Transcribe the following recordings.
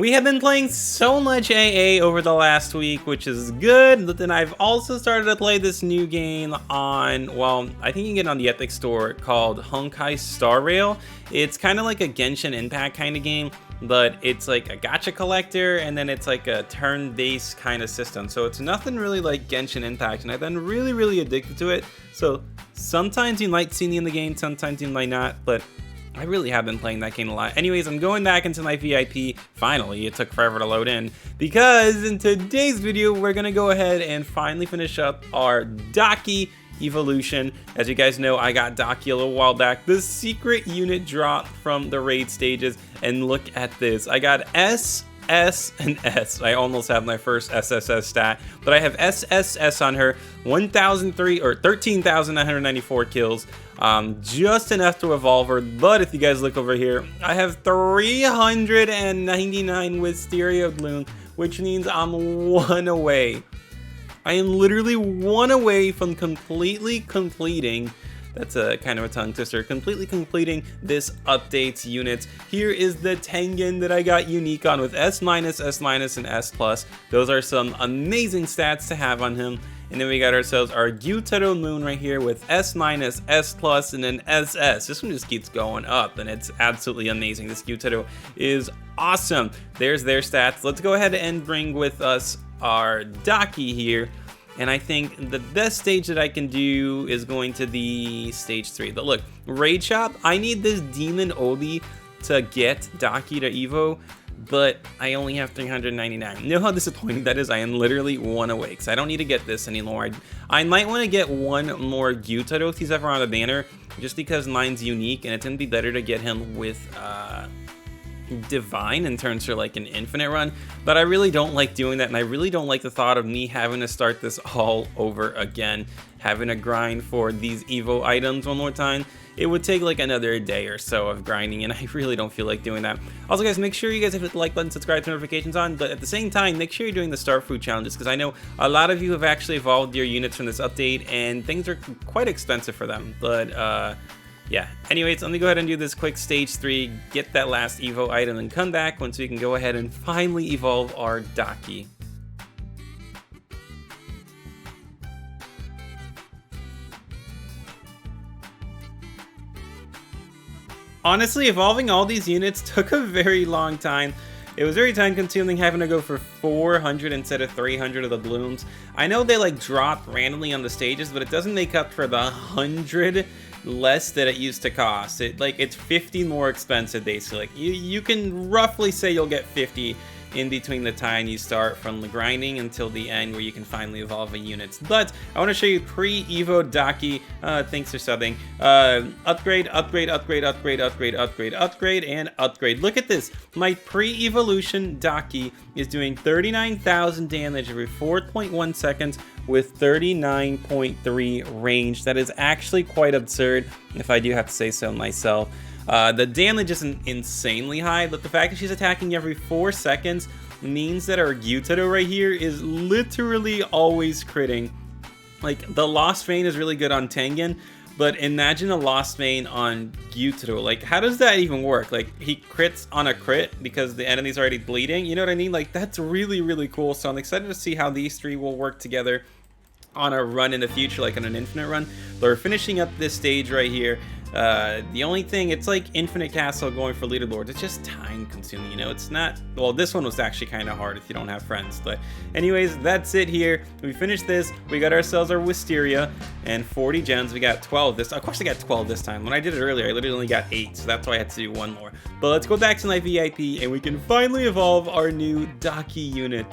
We have been playing so much AA over the last week, which is good, but then I've also started to play this new game on, well, I think you can get it on the Epic Store, called Honkai Star Rail. It's kind of like a Genshin Impact kind of game, but it's like a gacha collector, and then it's like a turn-based kind of system. So it's nothing really like Genshin Impact, and I've been really addicted to it. So sometimes you might see me in the game, sometimes you might not, but I really have been playing that game a lot. Anyways, I'm going back into my VIP. Finally, it took forever to load in, because in today's video, we're gonna go ahead and finally finish up our Daki evolution. As you guys know, I got Daki a little while back. The secret unit dropped from the raid stages, and look at this. I got S, and S. I almost have my first SSS stat, but I have SSS on her. 13,994 kills. Just enough to evolve her, but if you guys look over here, I have 399 Wisteria Bloom, which means I'm one away. I am literally one away from completely completing, that's a kind of a tongue twister, completely completing this updates units. Here is the Tengen that I got unique on with S-, S-, and S+. Those are some amazing stats to have on him. And then we got ourselves our Gyutaro Moon right here with S-, S+, and then SS. This one just keeps going up, and it's absolutely amazing. This Gyutaro is awesome. There's their stats. Let's go ahead and bring with us our Daki here. And I think the best stage that I can do is going to the stage 3. But look, Raid Shop, I need this Demon Obi to get Daki to Evo, but I only have 399. You know how disappointing that is? I am literally one away, because I don't need to get this anymore. I might want to get one more Gyutaro if he's ever on a banner, just because mine's unique, and it's going to be better to get him with Divine in terms for like an infinite run, but I really don't like doing that, and I really don't like the thought of me having to start this all over again, having to grind for these Evo items one more time. It would take like another day or so of grinding, and I really don't feel like doing that. Also, guys, make sure you guys hit the like button, subscribe, turn notifications on, but at the same time, make sure you're doing the Star Food challenges, because I know a lot of you have actually evolved your units from this update, and things are quite expensive for them, but yeah. Anyways, let me go ahead and do this quick stage 3, get that last Evo item, and come back once we can go ahead and finally evolve our Daki. Honestly, evolving all these units took a very long time. It was very time consuming having to go for 400 instead of 300 of the blooms. I know they like drop randomly on the stages, but it doesn't make up for the 100 less that it used to cost. It's 50 more expensive basically. Like you can roughly say you'll get 50 in between the time you start from the grinding until the end where you can finally evolve the units. But I want to show you pre-evo Daki. Thanks for subbing. Upgrade, and upgrade. Look at this. My pre-evolution Daki is doing 39,000 damage every 4.1 seconds with 39.3 range. That is actually quite absurd, if I do have to say so myself. The damage isn't insanely high, but the fact that she's attacking every 4 seconds means that our Gyutaro right here is literally always critting. Like, the Lost Vein is really good on Tengen, but imagine a Lost Vein on Gyutaro. Like, how does that even work? Like, he crits on a crit because the enemy's already bleeding? You know what I mean? Like, that's really cool. So I'm excited to see how these three will work together on a run in the future, like on an infinite run. But we're finishing up this stage right here. The only thing, it's like Infinite Castle going for leaderboards. It's just time consuming, you know. It's not, well, this one was actually kind of hard if you don't have friends. But anyways, that's it here. We finished this. We got ourselves our Wisteria and 40 gems. We got 12 this. Of course I got 12 this time. When I did it earlier, I literally only got 8. So that's why I had to do one more. But let's go back to my VIP and we can finally evolve our new Daki unit.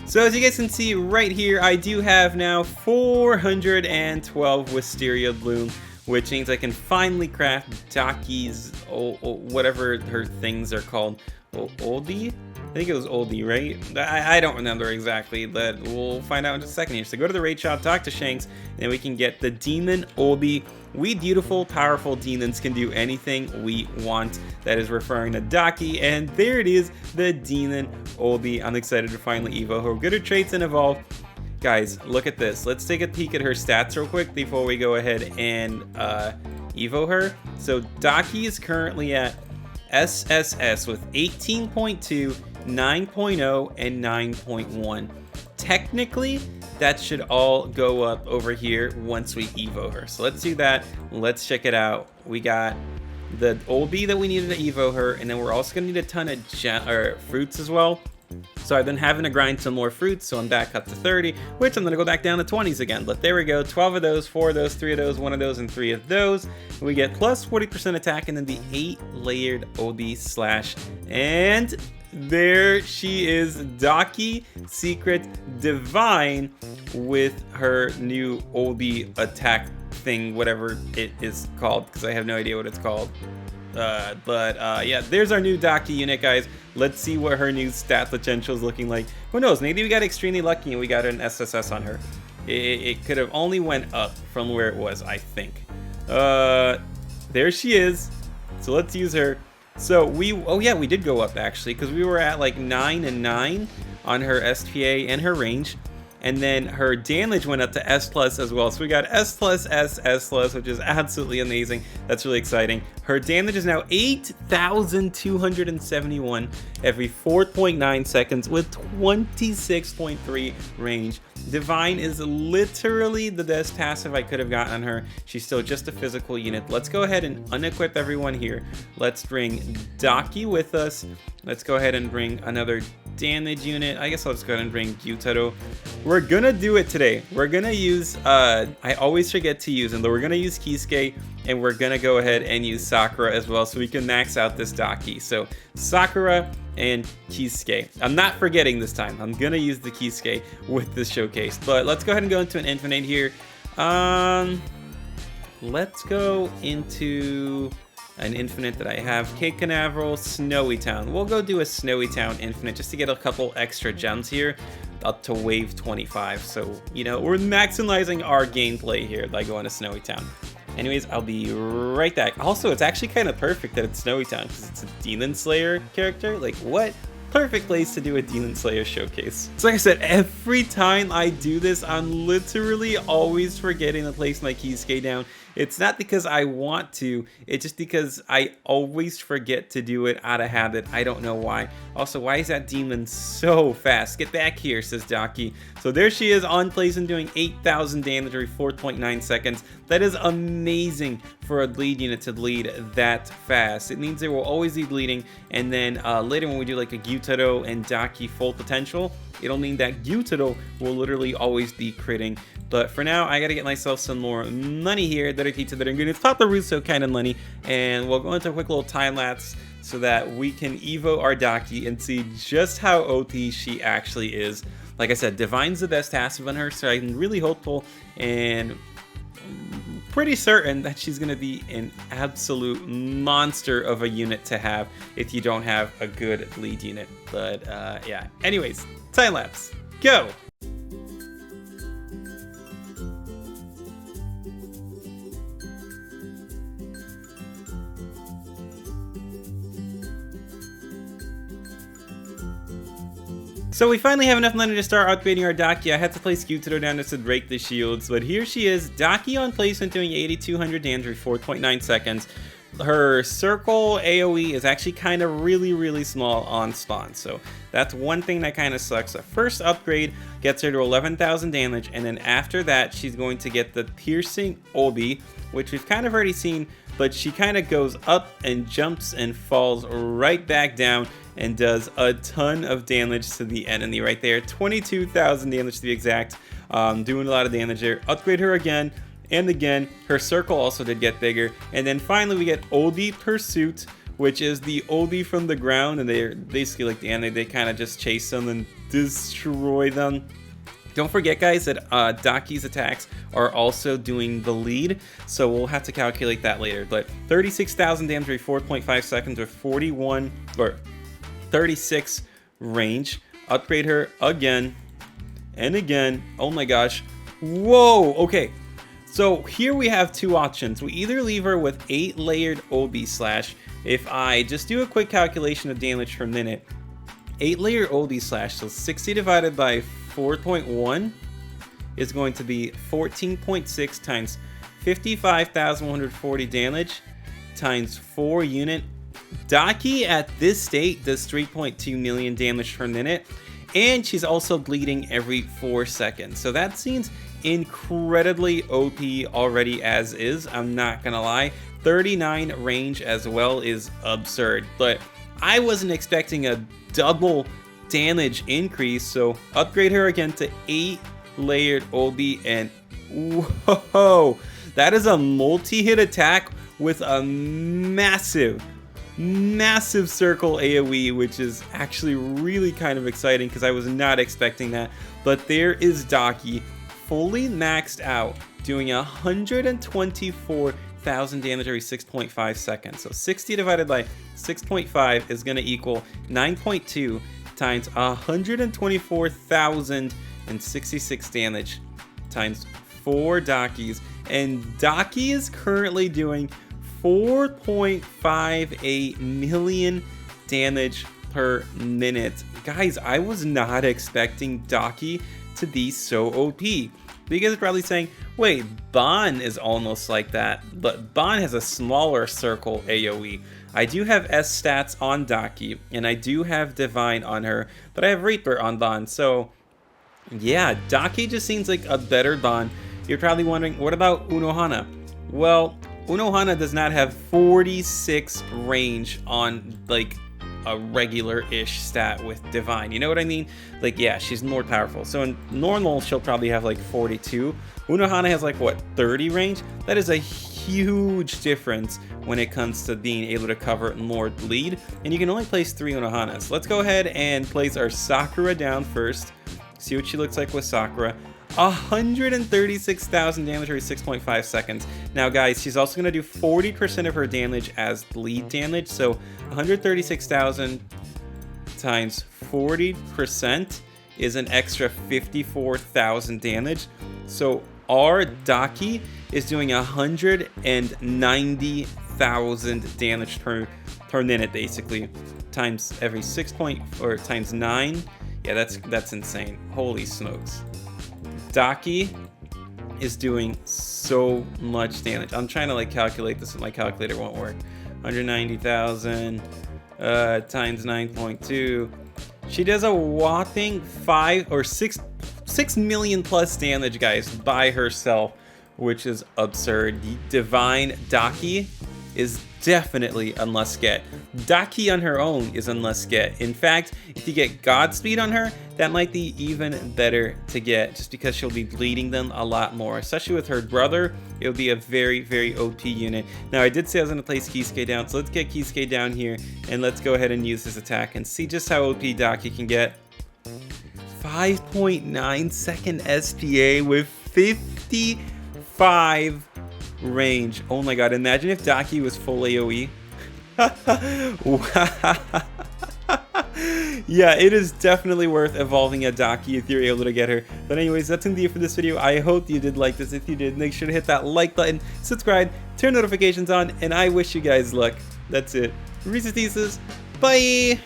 So as you guys can see right here, I do have now 412 Wisteria Bloom, which means I can finally craft Daki's, whatever her things are called. Oldie? I think it was Oldie, right? I don't remember exactly, but we'll find out in just a second here. So go to the raid shop, talk to Shanks, and then we can get the Demon Oldie. We beautiful, powerful demons can do anything we want. That is referring to Daki, and there it is, the Demon Oldie. I'm excited to finally evo her. Good her traits and evolve. Guys, look at this. Let's take a peek at her stats real quick before we go ahead and evo her. So Daki is currently at SSS with 18.2, 9.0, and 9.1. Technically, that should all go up over here once we evo her. So let's do that. Let's check it out. We got the OB that we needed to evo her, and then we're also gonna need a ton of fruits as well. So I've been having to grind some more fruits, so I'm back up to 30, which I'm gonna go back down to 20s again. But there we go, 12 of those, 4 of those, 3 of those, 1 of those, and 3 of those. We get plus 40% attack, and then the 8-layered OB slash. And there she is, Daki Secret Divine, with her new OB attack thing, whatever it is called, because I have no idea what it's called. Yeah, there's our new Daki unit, guys. Let's see what her new stat potential is looking like. Who knows, maybe we got extremely lucky and we got an SSS on her. It could have only went up from where it was, I think. There she is. So let's use her. So oh yeah, we did go up actually, because we were at like 9 and 9 on her SPA and her range. And then her damage went up to S+ as well. So we got S+, S+, which is absolutely amazing. That's really exciting. Her damage is now 8,271 every 4.9 seconds with 26.3 range. Divine is literally the best passive I could have gotten on her. She's still just a physical unit. Let's go ahead and unequip everyone here. Let's bring Daki with us. Let's go ahead and bring another damage unit. I guess I'll just go ahead and bring Gyutaro. We're gonna do it today. We're gonna use, I always forget to use them, but we're gonna use Kisuke, and we're gonna go ahead and use Sakura as well, so we can max out this Daki. So Sakura and Kisuke. I'm not forgetting this time. I'm gonna use the Kisuke with this showcase. But let's go ahead and go into an infinite here. Let's go into an infinite that I have. Cape Canaveral, Snowy Town. We'll go do a Snowy Town infinite just to get a couple extra gems here up to wave 25. So, you know, we're maximizing our gameplay here by going to Snowy Town. Anyways, I'll be right back. Also, it's actually kind of perfect that it's Snowy Town because it's a Demon Slayer character. Like, what? Perfect place to do a Demon Slayer showcase. So like I said, every time I do this, I'm literally always forgetting to place my Kisuke down. It's not because I want to, it's just because I always forget to do it out of habit. I don't know why. Also, why is that demon so fast? Get back here, says Daki. So there she is on place and doing 8,000 damage every 4.9 seconds. That is amazing for a lead unit to lead that fast. It means they will always be bleeding, and then later when we do like a Gyutaro and Daki full potential, it'll mean that Gyutaro will literally always be critting. But for now, I gotta get myself some more money here. That are pizza, that are ingredients, Papa Russo kind of money, and we'll go into a quick little time lapse so that we can evo our Daki and see just how OP she actually is. Like I said, Divine's the best passive on her, so I'm really hopeful and pretty certain that she's gonna be an absolute monster of a unit to have if you don't have a good lead unit. But yeah, anyways, time lapse, go. So we finally have enough money to start upgrading our Daki. I had to place Gyutaro down just to break the shields, but here she is, Daki on placement doing 8,200 damage for 4.9 seconds. Her circle AoE is actually kind of really small on spawn, so that's one thing that kind of sucks. The first upgrade gets her to 11,000 damage, and then after that she's going to get the piercing Obi, which we've kind of already seen, but she kind of goes up and jumps and falls right back down and does a ton of damage to the enemy right there. 22,000 damage to be exact. Doing a lot of damage there. Upgrade her again and again. Her circle also did get bigger. And then finally we get Obi Pursuit, which is the Obi from the ground, and they're basically like the enemy. They kind of just chase them and destroy them. Don't forget, guys, that Daki's attacks are also doing the lead, so we'll have to calculate that later. But 36,000 damage every 4.5 seconds with 41 or 36 range. Upgrade her again and again. Oh my gosh. Whoa. Okay. So here we have two options. We either leave her with 8-layered OB slash. If I just do a quick calculation of damage per minute, 8-layer OB slash, so 60 divided by 4.1 is going to be 14.6 times 55,140 damage times 4 unit Daki at this state does 3.2 million damage per minute, and she's also bleeding every 4 seconds. So that seems incredibly OP already as is, I'm not gonna lie. 39 range as well is absurd, but I wasn't expecting a double damage increase, so upgrade her again to 8 layered Obi, and whoa, that is a multi-hit attack with a massive circle AoE, which is actually really kind of exciting because I was not expecting that. But there is Daki, fully maxed out, doing 124,000 damage every 6.5 seconds. So 60 divided by 6.5 is going to equal 9.2 times 124,066 damage times 4 Dakis. And Daki is currently doing 4.58 million damage per minute. Guys, I was not expecting Daki to be so OP. You guys are probably saying, wait, Ban is almost like that, but Ban has a smaller circle AoE. I do have S stats on Daki, and I do have Divine on her, but I have Reaper on Ban, so yeah, Daki just seems like a better Ban. You're probably wondering, what about Unohana? Well, Unohana does not have 46 range on like a regular-ish stat with Divine. You know what I mean? Like, yeah, she's more powerful. So in normal, she'll probably have like 42. Unohana has like, what, 30 range? That is a huge difference when it comes to being able to cover more bleed. And you can only place 3 Unohanas. So let's go ahead and place our Sakura down first. See what she looks like with Sakura. 136,000 damage every 6.5 seconds. Now guys, she's also going to do 40% of her damage as bleed damage. So 136,000 times 40% is an extra 54,000 damage. So our Daki is doing 190,000 damage per minute, basically, times every or times 9. Yeah, that's insane. Holy smokes. Daki is doing so much damage. I'm trying to like calculate this, but my calculator won't work. 190,000 times 9.2. She does a whopping 6 million plus damage, guys, by herself, which is absurd. Divine Daki is definitely a must get. Daki on her own is a must get. In fact, if you get Godspeed on her, that might be even better to get, just because she'll be bleeding them a lot more. Especially with her brother, it'll be a very, very OP unit. Now, I did say I was going to place Kisuke down, so let's get Kisuke down here, and let's go ahead and use this attack and see just how OP Daki can get. 5.9 second SPA with 55 range. Oh my god, imagine if Daki was full AoE. Yeah, it is definitely worth evolving a Daki if you're able to get her. But anyways, that's gonna be it for this video. I hope you did like this. If you did, make sure to hit that like button, subscribe, turn notifications on, and I wish you guys luck. That's it. Reese's Pieces. Bye!